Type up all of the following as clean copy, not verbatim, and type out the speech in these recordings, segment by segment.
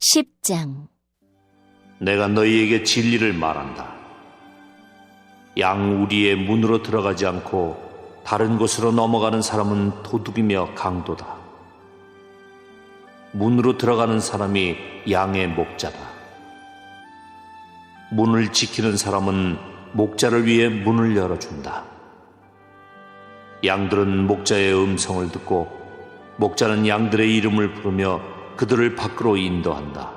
10장. 내가 너희에게 진리를 말한다. 양 우리의 문으로 들어가지 않고 다른 곳으로 넘어가는 사람은 도둑이며 강도다. 문으로 들어가는 사람이 양의 목자다. 문을 지키는 사람은 목자를 위해 문을 열어준다. 양들은 목자의 음성을 듣고 목자는 양들의 이름을 부르며 그들을 밖으로 인도한다.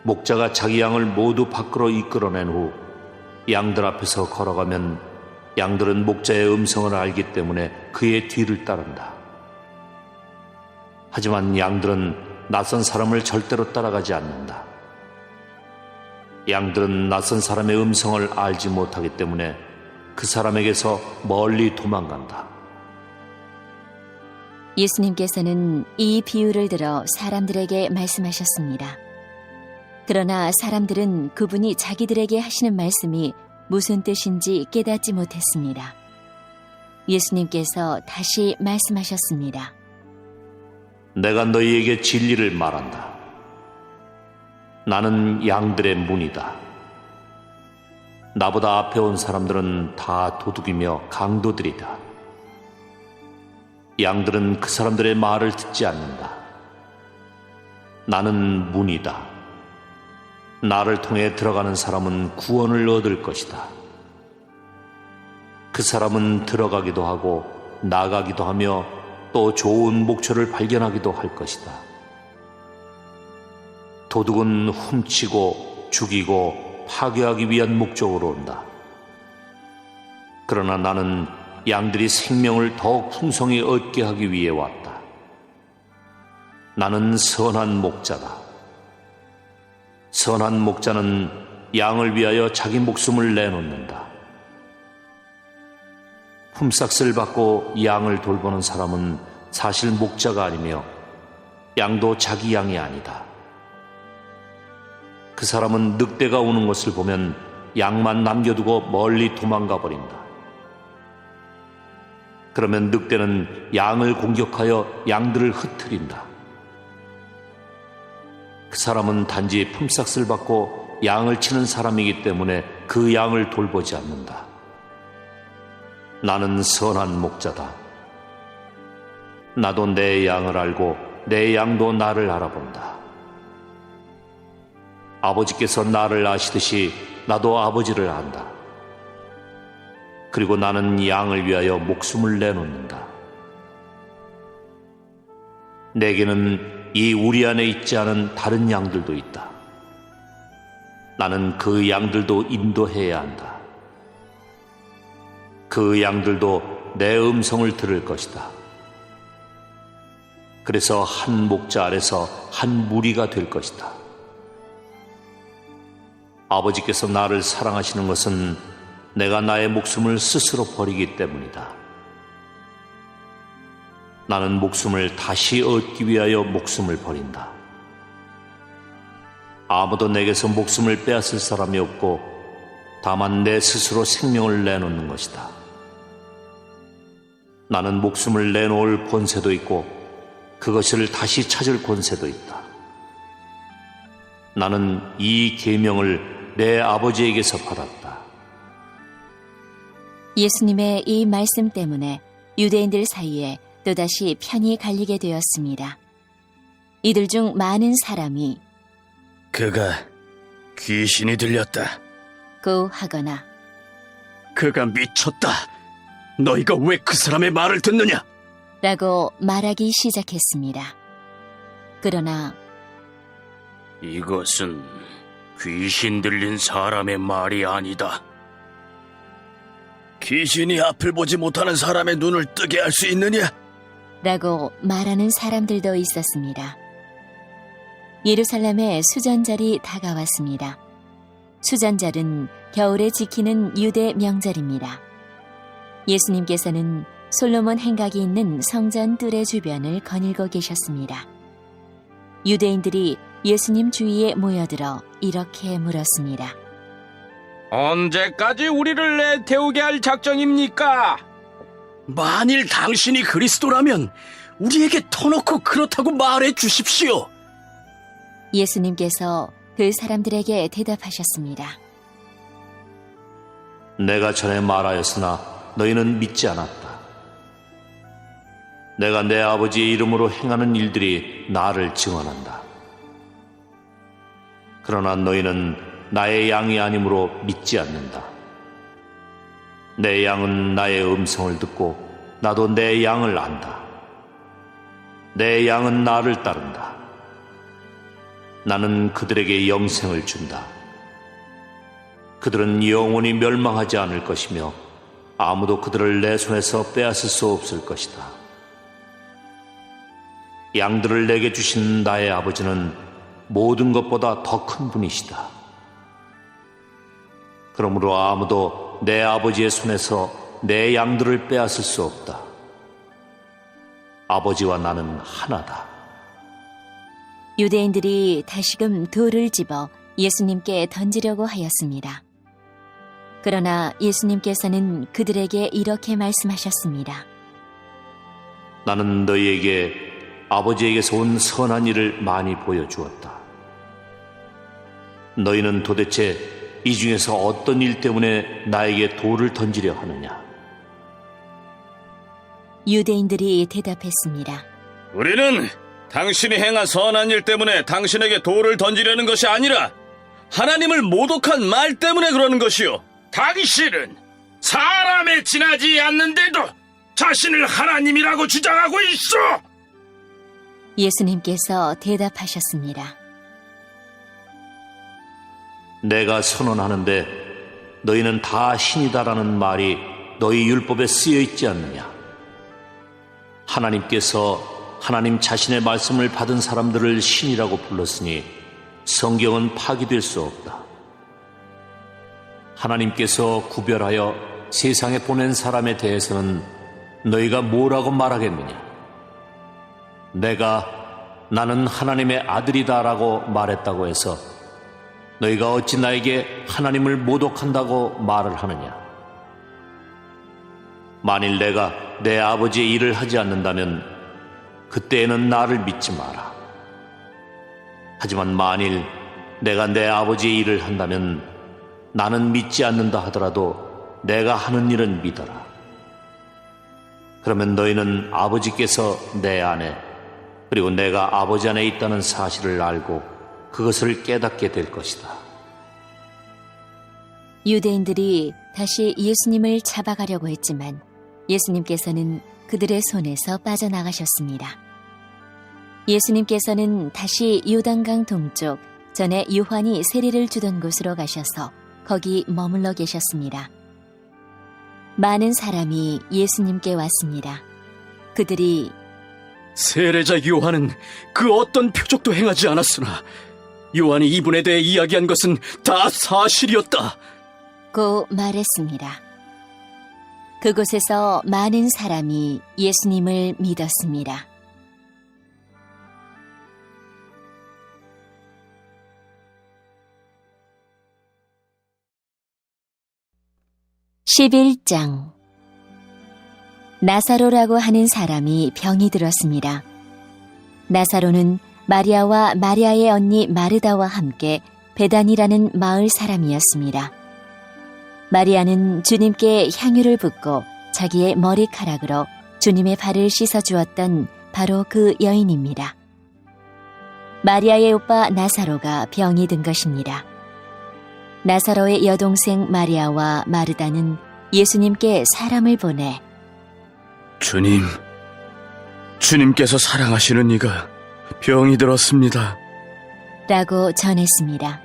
목자가 자기 양을 모두 밖으로 이끌어낸 후 양들 앞에서 걸어가면 양들은 목자의 음성을 알기 때문에 그의 뒤를 따른다. 하지만 양들은 낯선 사람을 절대로 따라가지 않는다. 양들은 낯선 사람의 음성을 알지 못하기 때문에 그 사람에게서 멀리 도망간다. 예수님께서는 이 비유를 들어 사람들에게 말씀하셨습니다. 그러나 사람들은 그분이 자기들에게 하시는 말씀이 무슨 뜻인지 깨닫지 못했습니다. 예수님께서 다시 말씀하셨습니다. 내가 너희에게 진리를 말한다. 나는 양들의 문이다. 나보다 앞에 온 사람들은 다 도둑이며 강도들이다. 양들은 그 사람들의 말을 듣지 않는다. 나는 문이다. 나를 통해 들어가는 사람은 구원을 얻을 것이다. 그 사람은 들어가기도 하고 나가기도 하며 또 좋은 목초를 발견하기도 할 것이다. 도둑은 훔치고 죽이고 파괴하기 위한 목적으로 온다. 그러나 나는 양들이 생명을 더욱 풍성히 얻게 하기 위해 왔다. 나는 선한 목자다. 선한 목자는 양을 위하여 자기 목숨을 내놓는다. 품삯을 받고 양을 돌보는 사람은 사실 목자가 아니며 양도 자기 양이 아니다. 그 사람은 늑대가 오는 것을 보면 양만 남겨두고 멀리 도망가 버린다. 그러면 늑대는 양을 공격하여 양들을 흩트린다. 그 사람은 단지 품삯을 받고 양을 치는 사람이기 때문에 그 양을 돌보지 않는다. 나는 선한 목자다. 나도 내 양을 알고 내 양도 나를 알아본다. 아버지께서 나를 아시듯이 나도 아버지를 안다. 그리고 나는 양을 위하여 목숨을 내놓는다. 내게는 이 우리 안에 있지 않은 다른 양들도 있다. 나는 그 양들도 인도해야 한다. 그 양들도 내 음성을 들을 것이다. 그래서 한 목자 아래서 한 무리가 될 것이다. 아버지께서 나를 사랑하시는 것은 내가 나의 목숨을 스스로 버리기 때문이다. 나는 목숨을 다시 얻기 위하여 목숨을 버린다. 아무도 내게서 목숨을 빼앗을 사람이 없고 다만 내 스스로 생명을 내놓는 것이다. 나는 목숨을 내놓을 권세도 있고 그것을 다시 찾을 권세도 있다. 나는 이 계명을 내 아버지에게서 받았다. 예수님의 이 말씀 때문에 유대인들 사이에 또다시 편이 갈리게 되었습니다. 이들 중 많은 사람이 그가 귀신이 들렸다. 고 하거나 그가 미쳤다. 너희가 왜 그 사람의 말을 듣느냐? 라고 말하기 시작했습니다. 그러나 이것은 귀신 들린 사람의 말이 아니다. 귀신이 앞을 보지 못하는 사람의 눈을 뜨게 할 수 있느냐? 라고 말하는 사람들도 있었습니다. 예루살렘에 수전절이 다가왔습니다. 수전절은 겨울에 지키는 유대 명절입니다. 예수님께서는 솔로몬 행각이 있는 성전 뜰의 주변을 거닐고 계셨습니다. 유대인들이 예수님 주위에 모여들어 이렇게 물었습니다. 언제까지 우리를 내태우게 할 작정입니까? 만일 당신이 그리스도라면 우리에게 터놓고 그렇다고 말해 주십시오. 예수님께서 그 사람들에게 대답하셨습니다. 내가 전에 말하였으나 너희는 믿지 않았다. 내가 내 아버지의 이름으로 행하는 일들이 나를 증언한다. 그러나 너희는 나의 양이 아니므로 믿지 않는다. 내 양은 나의 음성을 듣고 나도 내 양을 안다. 내 양은 나를 따른다. 나는 그들에게 영생을 준다. 그들은 영원히 멸망하지 않을 것이며 아무도 그들을 내 손에서 빼앗을 수 없을 것이다. 양들을 내게 주신 나의 아버지는 모든 것보다 더 큰 분이시다. 그러므로 아무도 내 아버지의 손에서 내 양들을 빼앗을 수 없다. 아버지와 나는 하나다. 유대인들이 다시금 돌을 집어 예수님께 던지려고 하였습니다. 그러나 예수님께서는 그들에게 이렇게 말씀하셨습니다. 나는 너희에게 아버지에게서 온 선한 일을 많이 보여주었다. 너희는 도대체 이 중에서 어떤 일 때문에 나에게 돌을 던지려 하느냐? 유대인들이 대답했습니다. 우리는 당신이 행한 선한 일 때문에 당신에게 돌을 던지려는 것이 아니라 하나님을 모독한 말 때문에 그러는 것이요. 당신은 사람에 지나지 않는데도 자신을 하나님이라고 주장하고 있어. 예수님께서 대답하셨습니다. 내가 선언하는데 너희는 다 신이다라는 말이 너희 율법에 쓰여 있지 않느냐? 하나님께서 하나님 자신의 말씀을 받은 사람들을 신이라고 불렀으니 성경은 파기될 수 없다. 하나님께서 구별하여 세상에 보낸 사람에 대해서는 너희가 뭐라고 말하겠느냐? 내가 나는 하나님의 아들이다라고 말했다고 해서 너희가 어찌 나에게 하나님을 모독한다고 말을 하느냐? 만일 내가 내 아버지의 일을 하지 않는다면 그때에는 나를 믿지 마라. 하지만 만일 내가 내 아버지의 일을 한다면 나는 믿지 않는다 하더라도 내가 하는 일은 믿어라. 그러면 너희는 아버지께서 내 안에 그리고 내가 아버지 안에 있다는 사실을 알고 그것을 깨닫게 될 것이다. 유대인들이 다시 예수님을 잡아가려고 했지만 예수님께서는 그들의 손에서 빠져나가셨습니다. 예수님께서는 다시 요단강 동쪽 전에 요한이 세례를 주던 곳으로 가셔서 거기 머물러 계셨습니다. 많은 사람이 예수님께 왔습니다. 그들이 세례자 요한은 그 어떤 표적도 행하지 않았으나 요한이 이분에 대해 이야기한 것은 다 사실이었다. 고 말했습니다. 그곳에서 많은 사람이 예수님을 믿었습니다. (11장) 나사로라고 하는 사람이 병이 들었습니다. 나사로는 마리아와 마리아의 언니 마르다와 함께 베단이라는 마을 사람이었습니다. 마리아는 주님께 향유를 붓고 자기의 머리카락으로 주님의 발을 씻어주었던 바로 그 여인입니다. 마리아의 오빠 나사로가 병이 든 것입니다. 나사로의 여동생 마리아와 마르다는 예수님께 사람을 보내 주님께서 사랑하시는 이가 병이 들었습니다. 라고 전했습니다.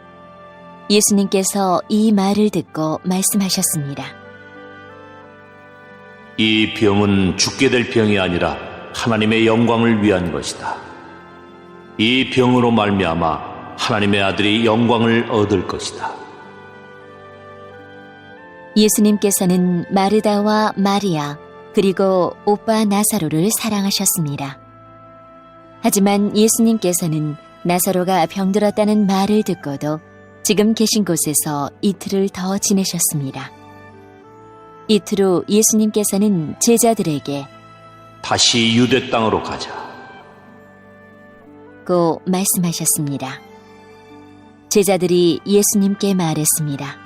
예수님께서 이 말을 듣고 말씀하셨습니다. 이 병은 죽게 될 병이 아니라 하나님의 영광을 위한 것이다. 이 병으로 말미암아 하나님의 아들이 영광을 얻을 것이다. 예수님께서는 마르다와 마리아 그리고 오빠 나사로를 사랑하셨습니다. 하지만 예수님께서는 나사로가 병들었다는 말을 듣고도 지금 계신 곳에서 이틀을 더 지내셨습니다. 이틀 후 예수님께서는 제자들에게 다시 유대 땅으로 가자. 고 말씀하셨습니다. 제자들이 예수님께 말했습니다.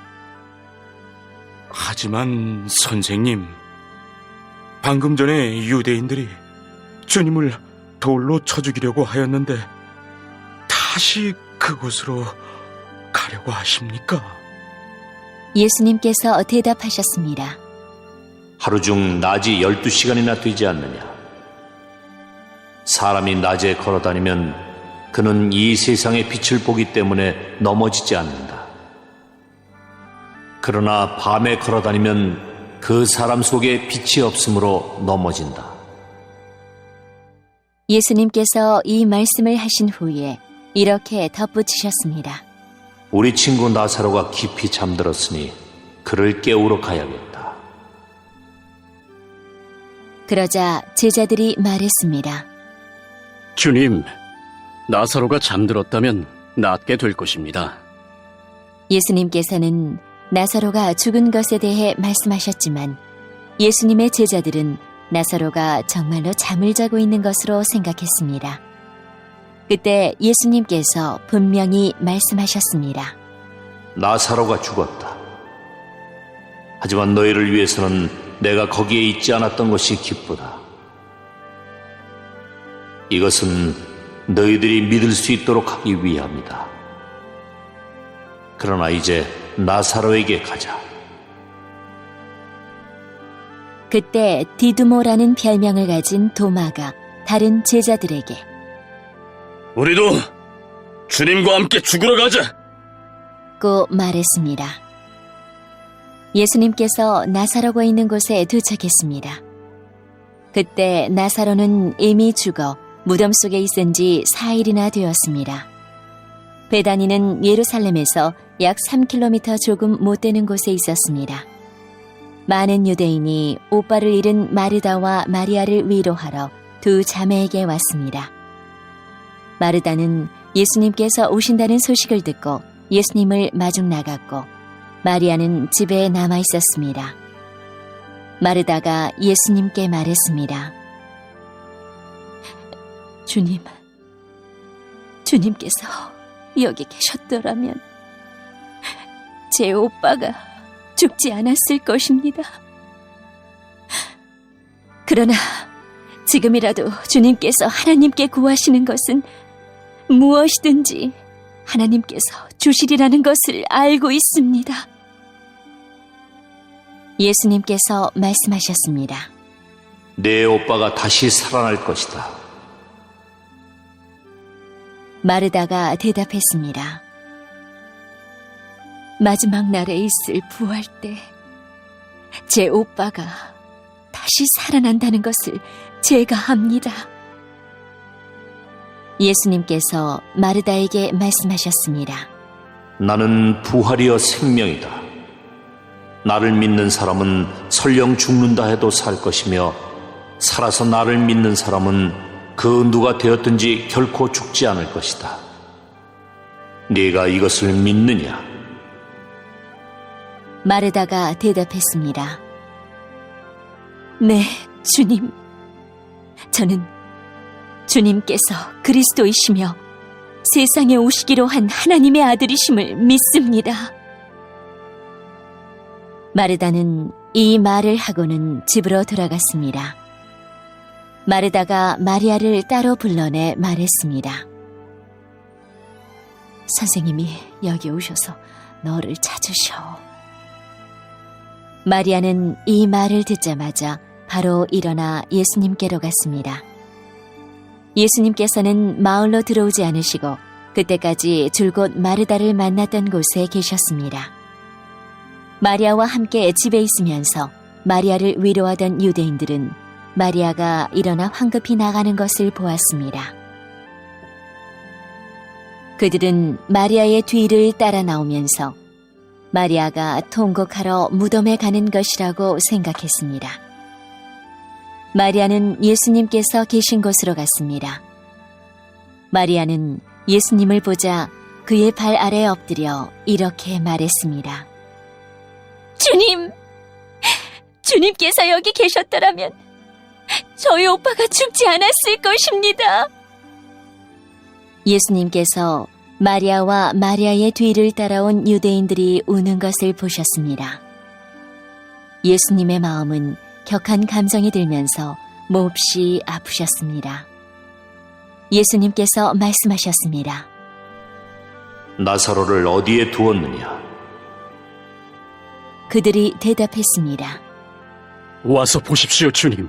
하지만 선생님, 방금 전에 유대인들이 주님을 돌로 쳐 죽이려고 하였는데 다시 그곳으로 가려고 하십니까? 예수님께서 대답하셨습니다. 하루 중 낮이 12시간이나 되지 않느냐? 사람이 낮에 걸어다니면 그는 이 세상의 빛을 보기 때문에 넘어지지 않는다. 그러나 밤에 걸어다니면 그 사람 속에 빛이 없으므로 넘어진다. 예수님께서 이 말씀을 하신 후에 이렇게 덧붙이셨습니다. 우리 친구 나사로가 깊이 잠들었으니 그를 깨우러 가야겠다. 그러자 제자들이 말했습니다. 주님, 나사로가 잠들었다면 낫게 될 것입니다. 예수님께서는 나사로가 죽은 것에 대해 말씀하셨지만 예수님의 제자들은 나사로가 정말로 잠을 자고 있는 것으로 생각했습니다. 그때 예수님께서 분명히 말씀하셨습니다. 나사로가 죽었다. 하지만 너희를 위해서는 내가 거기에 있지 않았던 것이 기쁘다. 이것은 너희들이 믿을 수 있도록 하기 위함이다. 그러나 이제 나사로에게 가자. 그때 디두모라는 별명을 가진 도마가 다른 제자들에게 우리도 주님과 함께 죽으러 가자. 고 말했습니다. 예수님께서 나사로가 있는 곳에 도착했습니다. 그때 나사로는 이미 죽어 무덤 속에 있은 지 4일이나 되었습니다. 베다니는 예루살렘에서 약 3km 조금 못 되는 곳에 있었습니다. 많은 유대인이 오빠를 잃은 마르다와 마리아를 위로하러 두 자매에게 왔습니다. 마르다는 예수님께서 오신다는 소식을 듣고 예수님을 마중 나갔고 마리아는 집에 남아 있었습니다. 마르다가 예수님께 말했습니다. 주님께서 여기 계셨더라면 제 오빠가 죽지 않았을 것입니다. 그러나 지금이라도 주님께서 하나님께 구하시는 것은 무엇이든지 하나님께서 주시리라는 것을 알고 있습니다. 예수님께서 말씀하셨습니다. 내 오빠가 다시 살아날 것이다. 마르다가 대답했습니다. 마지막 날에 있을 부활 때 제 오빠가 다시 살아난다는 것을 제가 압니다. 예수님께서 마르다에게 말씀하셨습니다. 나는 부활이여 생명이다. 나를 믿는 사람은 설령 죽는다 해도 살 것이며 살아서 나를 믿는 사람은 그 누가 되었든지 결코 죽지 않을 것이다. 네가 이것을 믿느냐? 마르다가 대답했습니다. 네, 주님. 저는 주님께서 그리스도이시며 세상에 오시기로 한 하나님의 아들이심을 믿습니다. 마르다는 이 말을 하고는 집으로 돌아갔습니다. 마르다가 마리아를 따로 불러내 말했습니다. 선생님이 여기 오셔서 너를 찾으셔. 마리아는 이 말을 듣자마자 바로 일어나 예수님께로 갔습니다. 예수님께서는 마을로 들어오지 않으시고 그때까지 줄곧 마르다를 만났던 곳에 계셨습니다. 마리아와 함께 집에 있으면서 마리아를 위로하던 유대인들은 마리아가 일어나 황급히 나가는 것을 보았습니다. 그들은 마리아의 뒤를 따라 나오면서 마리아가 통곡하러 무덤에 가는 것이라고 생각했습니다. 마리아는 예수님께서 계신 곳으로 갔습니다. 마리아는 예수님을 보자 그의 발 아래에 엎드려 이렇게 말했습니다. 주님께서 여기 계셨더라면 저희 오빠가 죽지 않았을 것입니다. 예수님께서 마리아와 마리아의 뒤를 따라온 유대인들이 우는 것을 보셨습니다. 예수님의 마음은 격한 감정이 들면서 몹시 아프셨습니다. 예수님께서 말씀하셨습니다. 나사로를 어디에 두었느냐? 그들이 대답했습니다. 와서 보십시오, 주님.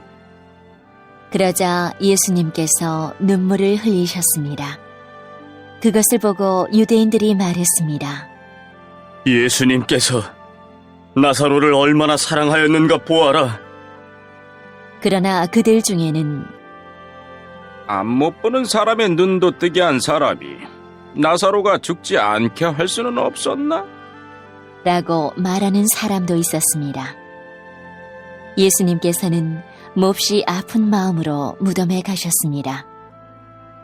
그러자 예수님께서 눈물을 흘리셨습니다. 그것을 보고 유대인들이 말했습니다. 예수님께서 나사로를 얼마나 사랑하였는가 보아라. 그러나 그들 중에는 앞 못 보는 사람의 눈도 뜨게 한 사람이 나사로가 죽지 않게 할 수는 없었나? 라고 말하는 사람도 있었습니다. 예수님께서는 몹시 아픈 마음으로 무덤에 가셨습니다.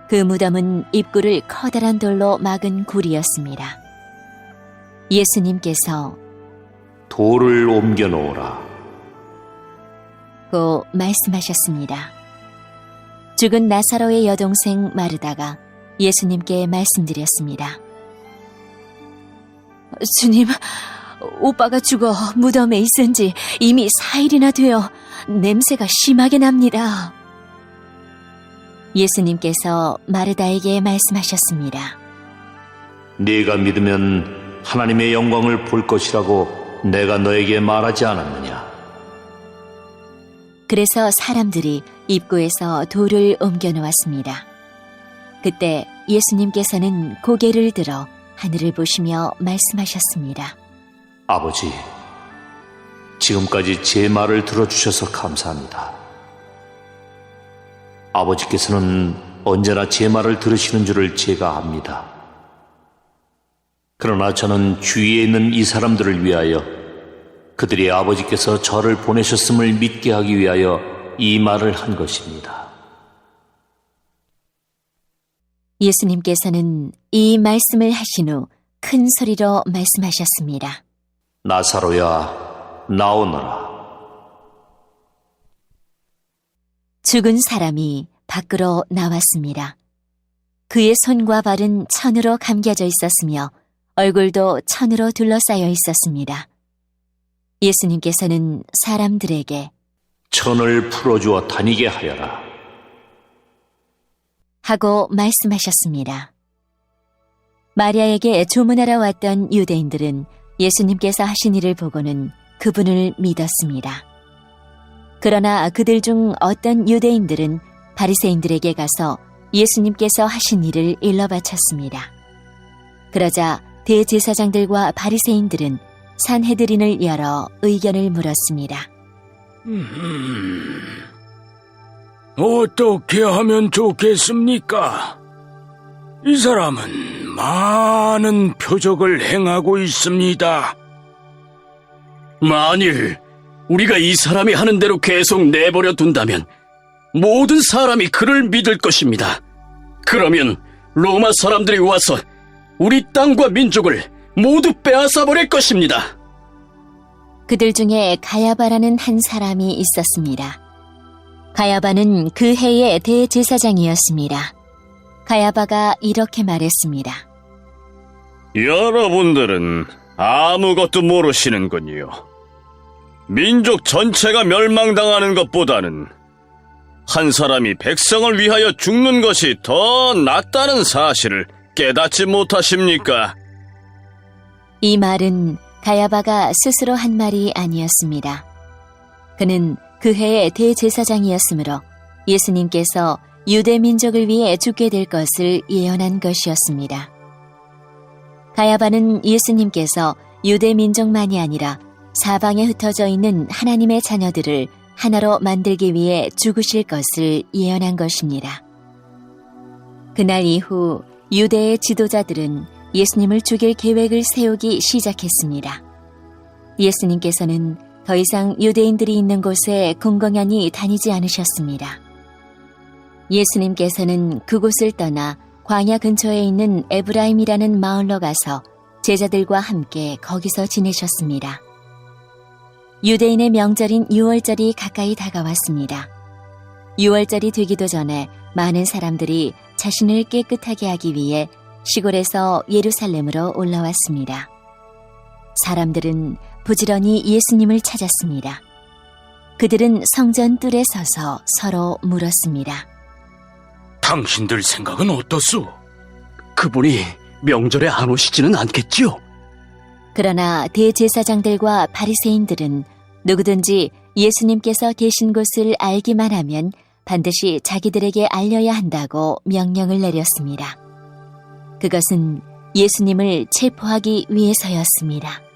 그 무덤은 입구를 커다란 돌로 막은 굴이었습니다. 예수님께서 돌을 옮겨 놓으라. 고 말씀하셨습니다. 죽은 나사로의 여동생 마르다가 예수님께 말씀드렸습니다. 주님, 오빠가 죽어 무덤에 있은 지 이미 4일이나 되어 냄새가 심하게 납니다. 예수님께서 마르다에게 말씀하셨습니다. 네가 믿으면 하나님의 영광을 볼 것이라고 내가 너에게 말하지 않았느냐? 그래서 사람들이 입구에서 돌을 옮겨 놓았습니다. 그때 예수님께서는 고개를 들어 하늘을 보시며 말씀하셨습니다. 아버지, 지금까지 제 말을 들어주셔서 감사합니다. 아버지께서는 언제나 제 말을 들으시는 줄을 제가 압니다. 그러나 저는 주위에 있는 이 사람들을 위하여 그들이 아버지께서 저를 보내셨음을 믿게 하기 위하여 이 말을 한 것입니다. 예수님께서는 이 말씀을 하신 후 큰 소리로 말씀하셨습니다. 나사로야, 나오너라. 죽은 사람이 밖으로 나왔습니다. 그의 손과 발은 천으로 감겨져 있었으며 얼굴도 천으로 둘러싸여 있었습니다. 예수님께서는 사람들에게 천을 풀어주어 다니게 하여라. 하고 말씀하셨습니다. 마리아에게 조문하러 왔던 유대인들은 예수님께서 하신 일을 보고는 그분을 믿었습니다. 그러나 그들 중 어떤 유대인들은 바리새인들에게 가서 예수님께서 하신 일을 일러 바쳤습니다. 그러자 대제사장들과 바리새인들은 산헤드린을 열어 의견을 물었습니다. 어떻게 하면 좋겠습니까? 이 사람은 많은 표적을 행하고 있습니다. 만일 우리가 이 사람이 하는 대로 계속 내버려 둔다면 모든 사람이 그를 믿을 것입니다. 그러면 로마 사람들이 와서 우리 땅과 민족을 모두 빼앗아 버릴 것입니다. 그들 중에 가야바라는 한 사람이 있었습니다. 가야바는 그 해의 대제사장이었습니다. 가야바가 이렇게 말했습니다. 여러분들은 아무것도 모르시는군요. 민족 전체가 멸망당하는 것보다는 한 사람이 백성을 위하여 죽는 것이 더 낫다는 사실을 깨닫지 못하십니까? 이 말은 가야바가 스스로 한 말이 아니었습니다. 그는 그 해의 대제사장이었으므로 예수님께서 유대 민족을 위해 죽게 될 것을 예언한 것이었습니다. 가야바는 예수님께서 유대 민족만이 아니라 사방에 흩어져 있는 하나님의 자녀들을 하나로 만들기 위해 죽으실 것을 예언한 것입니다. 그날 이후 유대의 지도자들은 예수님을 죽일 계획을 세우기 시작했습니다. 예수님께서는 더 이상 유대인들이 있는 곳에 공공연히 다니지 않으셨습니다. 예수님께서는 그곳을 떠나 광야 근처에 있는 에브라임이라는 마을로 가서 제자들과 함께 거기서 지내셨습니다. 유대인의 명절인 유월절이 가까이 다가왔습니다. 유월절이 되기도 전에 많은 사람들이 자신을 깨끗하게 하기 위해 시골에서 예루살렘으로 올라왔습니다. 사람들은 부지런히 예수님을 찾았습니다. 그들은 성전 뜰에 서서 서로 물었습니다. 당신들 생각은 어떻소? 그분이 명절에 안 오시지는 않겠지요? 그러나 대제사장들과 바리새인들은 누구든지 예수님께서 계신 곳을 알기만 하면 반드시 자기들에게 알려야 한다고 명령을 내렸습니다. 그것은 예수님을 체포하기 위해서였습니다.